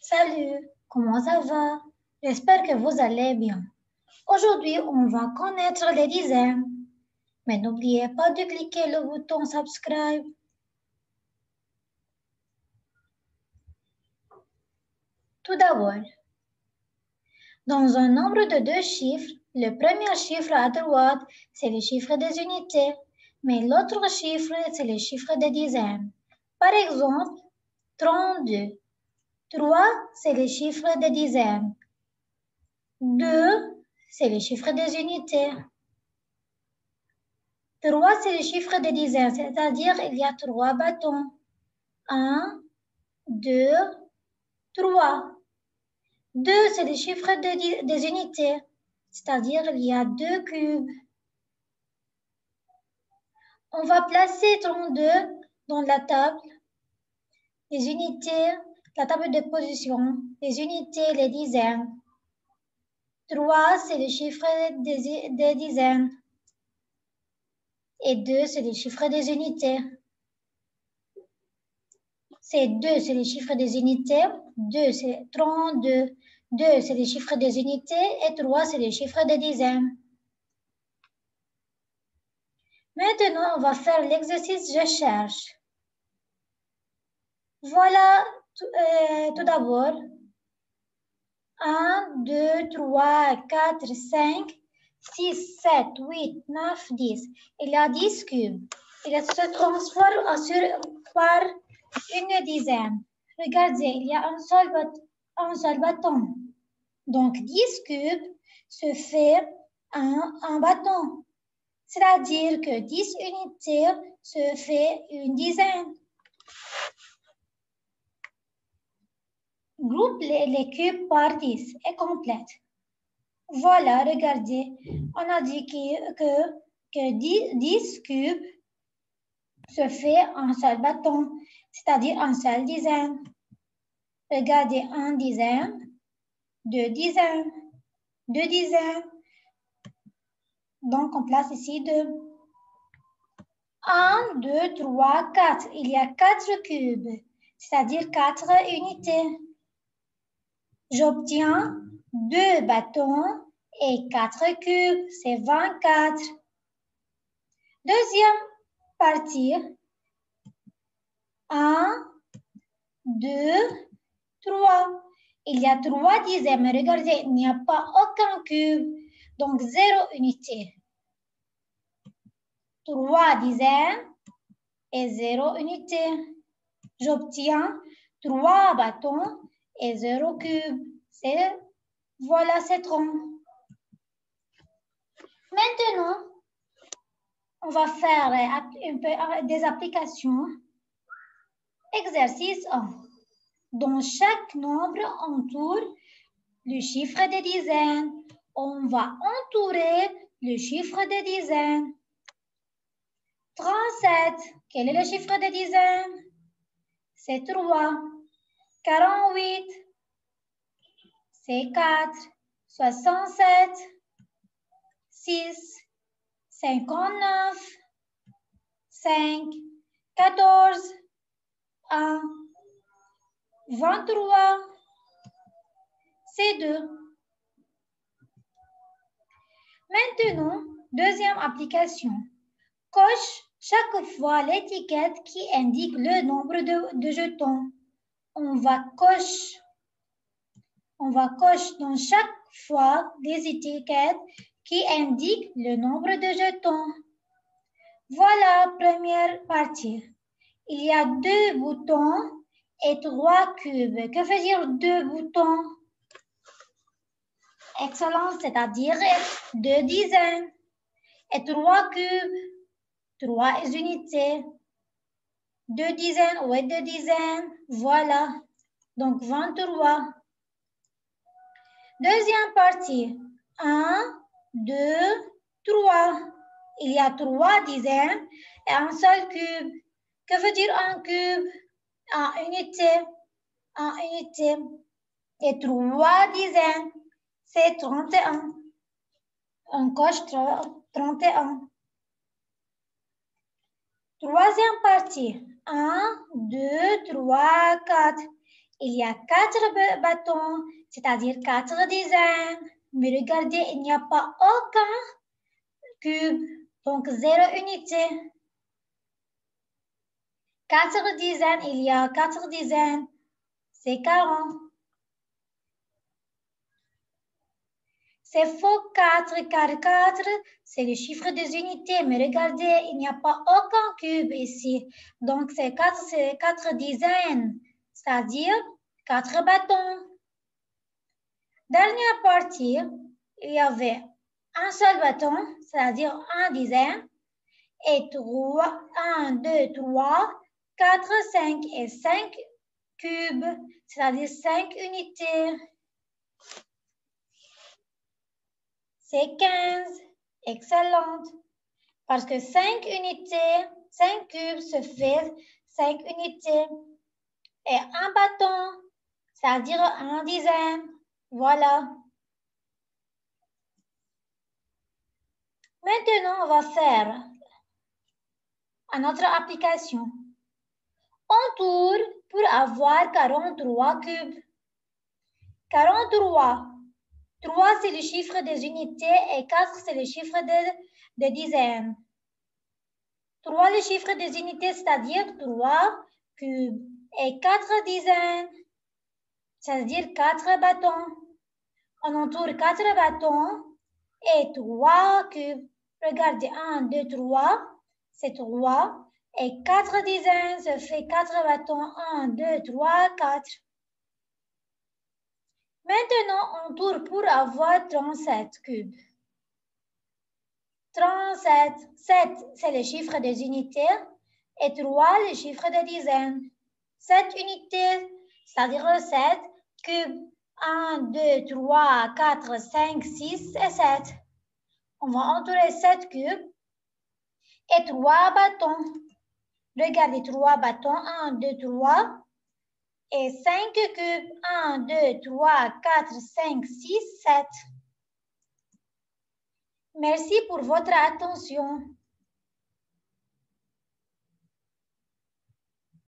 Salut, comment ça va? J'espère que vous allez bien. Aujourd'hui, on va connaître les dizaines. Mais n'oubliez pas de cliquer le bouton subscribe. Tout d'abord, dans un nombre de deux chiffres, le premier chiffre à droite, c'est le chiffre des unités, mais l'autre chiffre, c'est le chiffre des dizaines. Par exemple, 32. 3, c'est le chiffre des dizaines. 2, c'est le chiffre des unités. 3, c'est le chiffre des dizaines, c'est-à-dire il y a 3 bâtons. 1, 2, 3. 2, c'est le chiffre des unités, c'est-à-dire il y a 2 cubes. On va placer 32 dans la table. Les unités, la table de position, les unités, les dizaines. 3, c'est le chiffre des dizaines. Et 2, c'est le chiffre des unités. C'est 2, c'est le chiffre des unités. 2, c'est 32. 2, c'est le chiffre des unités. Et 3, c'est le chiffre des dizaines. Maintenant, on va faire l'exercice je cherche. Voilà tout d'abord. 1, 2, 3, 4, 5, 6, 7, 8, 9, 10. Il y a 10 cubes. Il se transforme par une dizaine. Regardez, il y a un seul bâton. Donc, 10 cubes se fait un bâton. C'est-à-dire que 10 unités se fait une dizaine. Groupe les cubes par 10 et complète. Voilà, regardez, on a dit que 10 cubes se fait un seul bâton, c'est-à-dire un seul dizaine. Regardez, un dizaine, deux dizaines, deux dizaines. Donc, on place ici 2. 1, 2, 3, 4. Il y a 4 cubes, c'est-à-dire 4 unités. J'obtiens 2 bâtons et 4 cubes, c'est 24. Deuxième partie. 1, 2, 3. Il y a 3 dizaines, mais regardez, il n'y a pas aucun cube, donc 0 unité. 3 dizaines et 0 unité. J'obtiens 3 bâtons et 0 cube. Voilà, c'est rond. Maintenant, on va faire des applications. Exercice 1. Dans chaque nombre entoure le chiffre des dizaines. On va entourer le chiffre des dizaines. 37. Quel est le chiffre des dizaines? C'est 3. 48. C'est 4. 67. 6. 59. 5. 14. 1. 23. C'est 2. Maintenant, deuxième application. Coche chaque fois l'étiquette qui indique le nombre de jetons. On va cocher dans chaque fois des étiquettes qui indiquent le nombre de jetons. Voilà, première partie. Il y a 2 boutons et 3 cubes. Que veut dire 2 boutons? Excellent, c'est-à-dire 2 dizaines. Et 3 cubes, 3 unités. 2 dizaines, ouais, 2 dizaines. Voilà. Donc 23. Deuxième partie. 1, 2, 3. Il y a 3 dizaines et un seul cube. Que veut dire un cube? En unité. En unité. Et 3 dizaines. C'est 31. On coche 31. Troisième partie. 1, 2, 3, 4. il y a 4 bâtons, c'est-à-dire 4 dizaines. Mais regardez, il n'y a pas aucun cube, donc 0 unité. 4 dizaines, il y a 4 dizaines, c'est 40. C'est faux, 4 car 4, c'est le chiffre des unités. Mais regardez, il n'y a pas aucun cube ici. Donc, c'est 4 dizaines, c'est-à-dire 4 bâtons. Dernière partie, il y avait un seul bâton, c'est-à-dire 1 dizaine, et 3, 1, 2, 3, 4, 5 et 5 cubes, c'est-à-dire 5 unités. C'est 15. Excellente. Parce que 5 unités, 5 cubes se fait 5 unités. Et un bâton, c'est-à-dire 1 dizaine. Voilà. Maintenant, on va faire une autre application. On tourne pour avoir 43 cubes. 43. 3, c'est le chiffre des unités et 4, c'est le chiffre des dizaines. 3, le chiffre des unités, c'est-à-dire 3 cubes. Et 4 dizaines, c'est-à-dire 4 bâtons. On entoure 4 bâtons et 3 cubes. Regardez, 1, 2, 3, c'est 3. Et 4 dizaines, ça fait 4 bâtons. 1, 2, 3, 4. Maintenant, on tourne pour avoir 37 cubes. 37, 7, c'est le chiffre des unités, et 3, le chiffre des dizaines. 7 unités, c'est-à-dire 7 cubes. 1, 2, 3, 4, 5, 6 et 7. On va entourer 7 cubes et 3 bâtons. Regardez, 3 bâtons, 1, 2, 3. Et 5 cubes, 1, 2, 3, 4, 5, 6, 7. Merci pour votre attention.